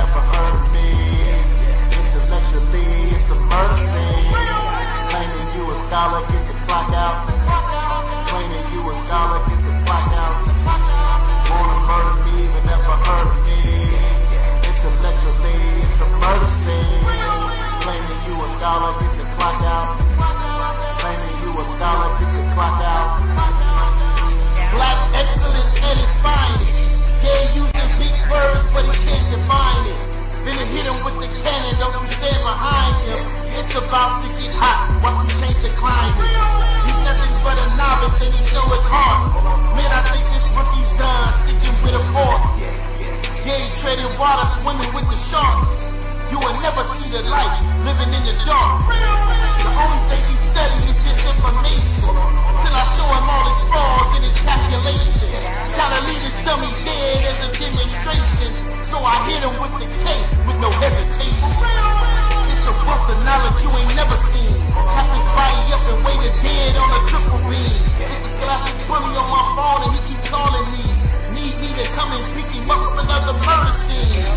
never heard of me. Intellectually, it's a murder scene. Claiming you a scholar, get the clock out. Claiming you a scholar, get the clock out. Wanna murder me, but never heard of me. Intellectually, it's a murder scene. Claiming you a scholar, get the clock out. Claiming you a scholar, get the clock out. Black excellence at its finest. Yeah, using big words, but he can't define it. Finna hit him with the cannon, don't you stand behind him. It's about to get hot, watch me change the climate. He's nothing but a novice and he show his heart. Man, I think this rookie's done, sticking with a fork. Yeah, he treading water, swimming with the sharks. You will never see the light, living in the dark. The only thing he study is this information. Till I show him all his flaws and his calculation. Gotta leave his dummy dead as a demonstration. So I hit him with the case with no hesitation. It's a wealth of knowledge you ain't never seen. Chop his body up and weigh the dead on a triple beam. This guy is bully on my phone and he keeps calling me. Need me to come and pick him up from another murder scene.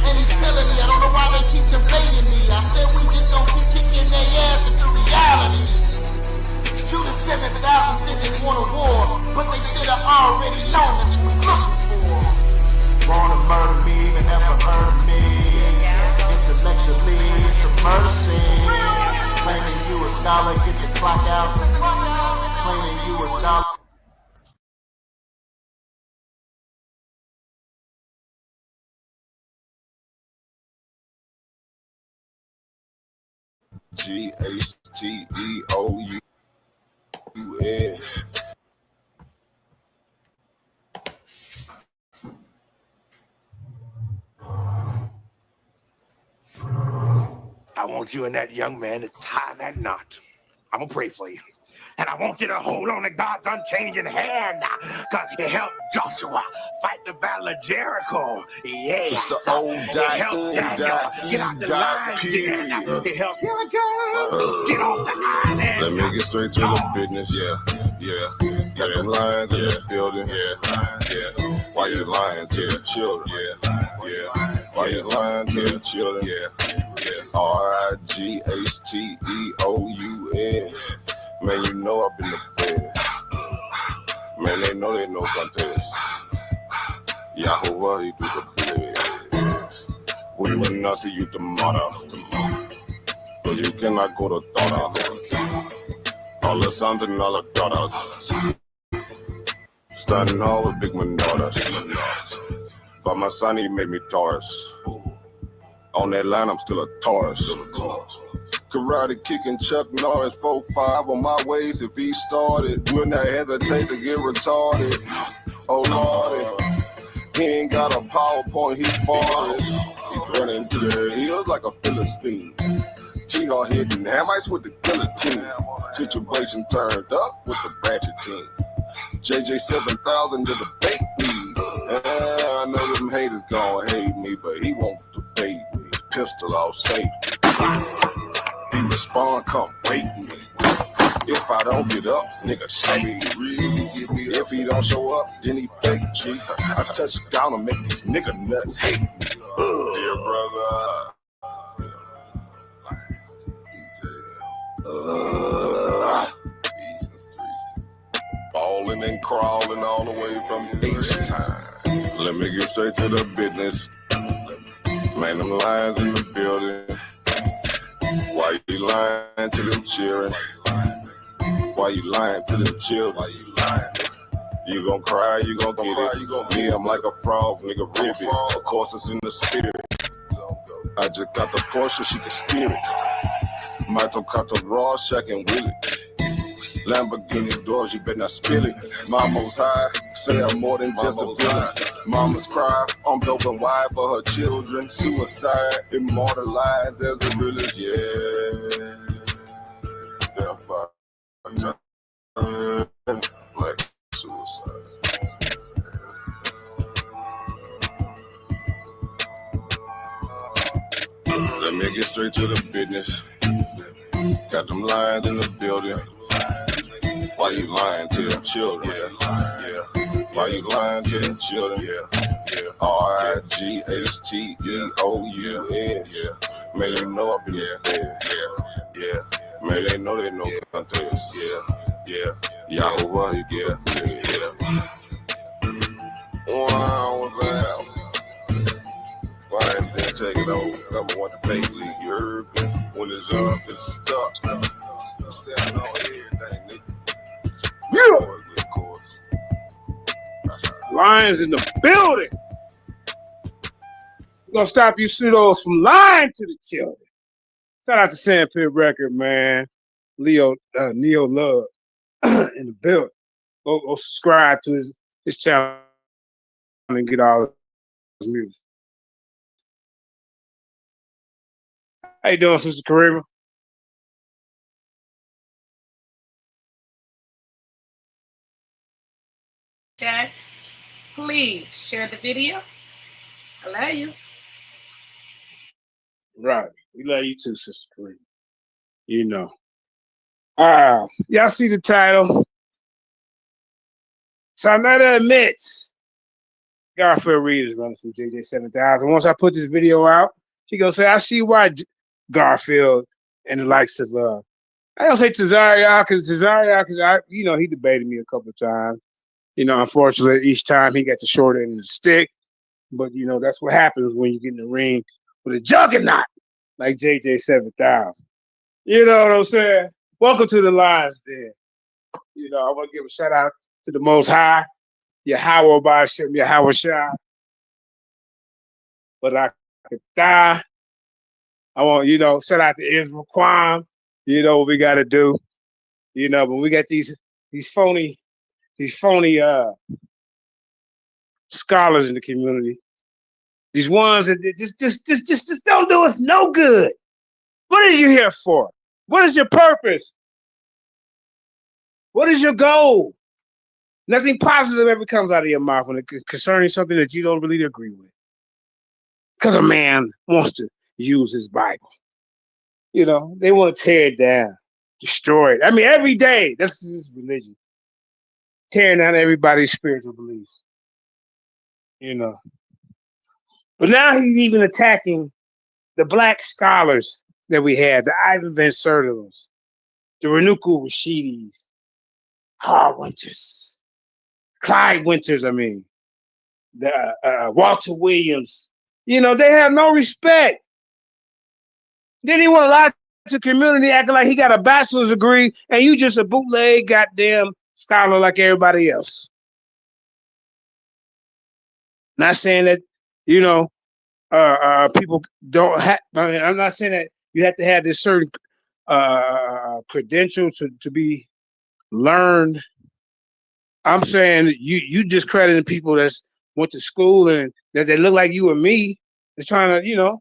And he's telling me, I don't know why they keep invading me. I said we just gon' keep kicking their ass into reality. 2 to 7,000 said they want a war, but they should have already known that's what we're looking for. Wanna murder me, but never heard of me. Intellectually, it's a murder scene. Claiming you a scholar, get the clock out. Claiming you a scholar. G-H-T-E-O-U-S. I want you and that young man to tie that knot. I'm gonna pray for you. And I want you to hold on to God's unchanging hand, because he helped Joshua fight the battle of Jericho. Yes. It's the old He helped Daniel get out the lion's den. He helped get off the island. Let me get straight to the business. Yeah. Got them lying in the building. Yeah. Why you lying to the children? Yeah. Why you lying to the children? Yeah. R-I-G-H-T-E-O-U-S. Man, you know I've been the best. Man, they know they no contest. Yahweh, he do the best. We will not see you tomorrow. But you cannot go to daughter. All the sons and all the daughters. Standing all with big man daughters. But my son, he made me Taurus. On that line, I'm still a Taurus. Karate kicking Chuck Norris, 4-5 on my waist. If he started, would not hesitate to get retarded. Oh Lordy, he ain't got a PowerPoint, he farted. He's running through the hills like a Philistine. G-Hawk hitting Hamites with the guillotine. Situation turned up with the ratchet team. JJ 7000 to the bait me. I know them haters gon' hate me, but he won't debate me. Pistol off safety. He respond, come wake me. If I don't get up, nigga shake me. If he don't show up, then he fake G. I touch down and make these nigga nuts hate me. Dear brother. Balling and crawling all the way from H-Time. Let me get straight to the business. Man, them lions in the building. Why you lying to them children? Why you lying to them children? You gon' cry, you gon' get it. Me, I'm like a frog, nigga, ribbit. Of course, it's in the spirit. I just got the Porsche, she can steer it. Mato Kato Raw, Shack and Willie. Lamborghini doors, you better not spill it. Mama's high, say I'm more than just a villain. Mama's cry, I'm dope and wide for her children. Suicide, immortalized as a realist, yeah. Like suicide. Let me get straight to the business. Got them lions in the building. Why you lying to them children? Yeah. Why you lying to them children? Yeah. RIGHTEOUS. Man, they know I be there. Man, they know they know contest. Yahoo, Wow, what's that? Why ain't they take it over? Number one debate league, you heard me? When it's up, it's stuck. I'm selling on everything, nigga. Yeah. Lions in the building. We're gonna stop you pseudos from lying to the children. Shout out to Sandpit Record, man. Neo Love in the building. Go subscribe to his channel and get all his music. How you doing, Sister Karima? Chat, please share the video. I love you. Right. We love you too, Sister Karima. You know. Y'all see the title? Sarnetta admits Garfield Reid is running from JJ 7000. Once I put this video out, he gonna say, I see why Garfield and the likes of I don't say Tazariak, because he debated me a couple of times. Unfortunately, each time he got the short end of the stick. But that's what happens when you get in the ring with a juggernaut like JJ 7000. You know what I'm saying? Welcome to the Lions Den. I want to give a shout out to the Most High, Yahweh Ba'ashem, Yahweh Shah. But I could die. I want, shout out to Israel Quam. You know what we got to do. But we got these phony scholars in the community. These ones that just don't do us no good. What are you here for? What is your purpose? What is your goal? Nothing positive ever comes out of your mouth when it's concerning something that you don't really agree with. Because a man wants to use his Bible. They want to tear it down, destroy it. I mean, every day, that's his religion. Tearing down everybody's spiritual beliefs. But now he's even attacking the black scholars that we had, the Ivan Van Sertels, the Renuku Rashidis, Carl Winters, Clyde Winters, the Walter Williams. They have no respect. Then he want to lie to the community, acting like he got a bachelor's degree, and you just a bootleg goddamn scholar like everybody else. Not saying that, people don't have. I'm not saying that you have to have this certain credential to be learned. I'm saying that you discrediting people that's went to school and that they look like you and me is trying to,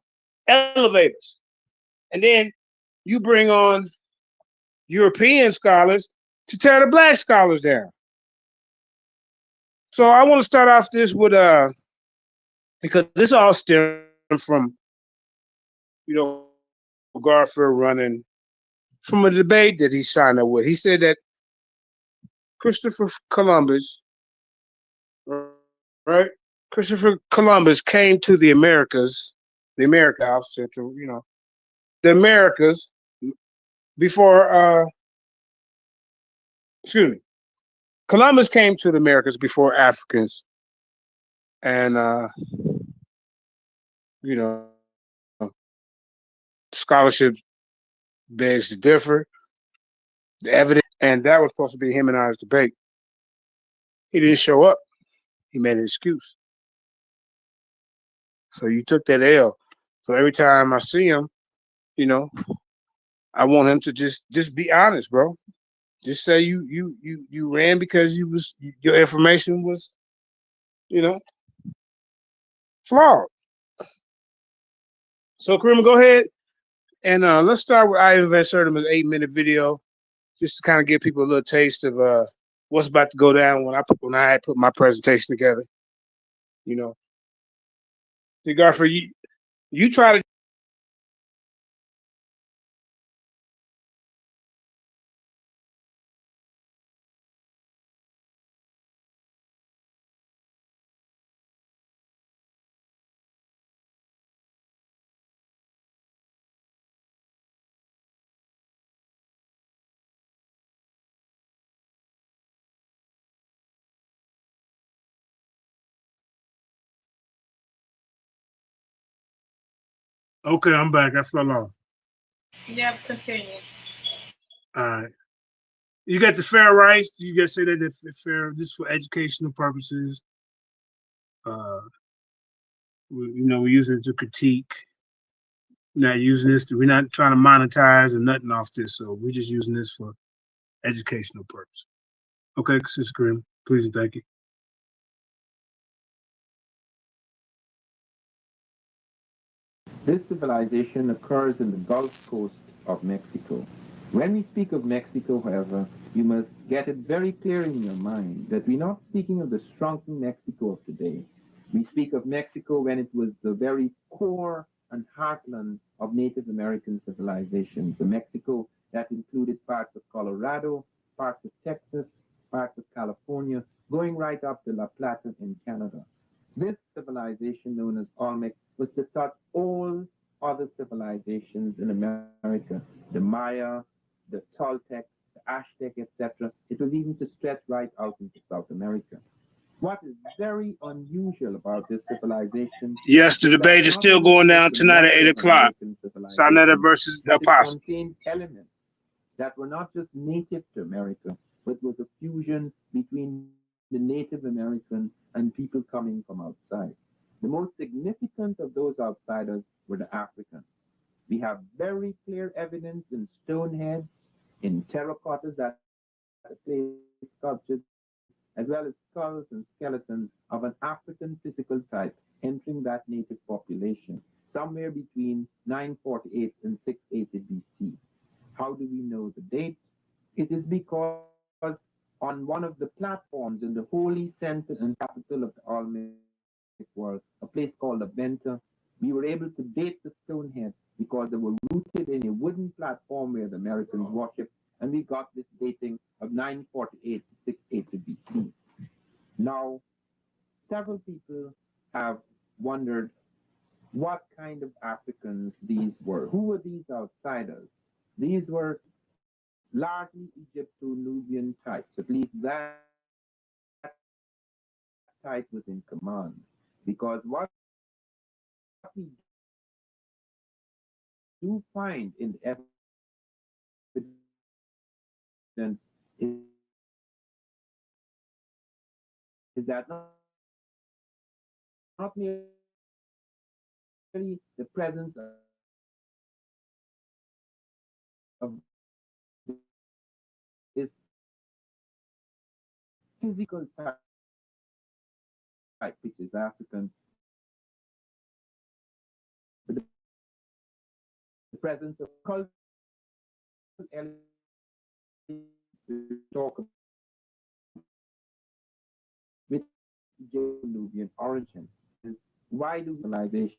elevate us. And then you bring on European scholars to tear the black scholars down. So I want to start off this with because this all stems from Garfield running from a debate that he signed up with. He said that Christopher Columbus, right? Christopher Columbus came to the Americas, the Americas before Columbus came to the Americas before Africans. And scholarship begs to differ. The evidence, and that was supposed to be him and I's debate. He didn't show up. He made an excuse. So you took that L. So every time I see him, I want him to just be honest, bro. Just say you ran because your information was, flawed. So Karima, go ahead and let's start with Ivan Van Sertema's 8-minute video, just to kind of give people a little taste of what's about to go down when I put my presentation together. See, Garfield, you try to Okay, I'm back. I fell off. Yeah, continue. All right. You got the fair rights. You got to say that the fair. This for educational purposes. Uh, we're using it to critique. We're not using this. We're not trying to monetize or nothing off this. So we're just using this for educational purposes. Okay, Sister Grim, please and thank you. This civilization occurs in the Gulf Coast of Mexico. When we speak of Mexico, however, you must get it very clear in your mind that we're not speaking of the shrunken Mexico of today. We speak of Mexico when it was the very core and heartland of Native American civilizations, a Mexico that included parts of Colorado, parts of Texas, parts of California, going right up to La Plata in Canada. This civilization, known as Olmec, was to touch all other civilizations in America, the Maya, the Toltec, the Aztec, etc. It was even to stretch right out into South America. What is very unusual about this civilization Yes, the is that debate is not still only going was down it the tonight at mother 8 o'clock. American Sarnetta civilization, versus but it Apostle. contained elements that were not just native to America, but was a fusion between the Native American and people coming from outside. The most significant of those outsiders were the Africans. We have very clear evidence in stone heads, in terracottas that place sculptures, as well as skulls and skeletons of an African physical type entering that native population somewhere between 948 and 680 BC. How do we know the date? It is because on one of the platforms in the holy center and capital of the Olmec world, a place called Abenta, we were able to date the stone heads because they were rooted in a wooden platform where the Americans worshipped, and we got this dating of 948 to 680 BC. Now, several people have wondered what kind of Africans these were. Who were these outsiders? These were largely Egypto-Nubian types. At least that type was in command. Because what we do find in the evidence is that not merely the presence of this physical type, which is African, but the presence of cultural elements to talk with Egypto-Nubian origin. Why do civilization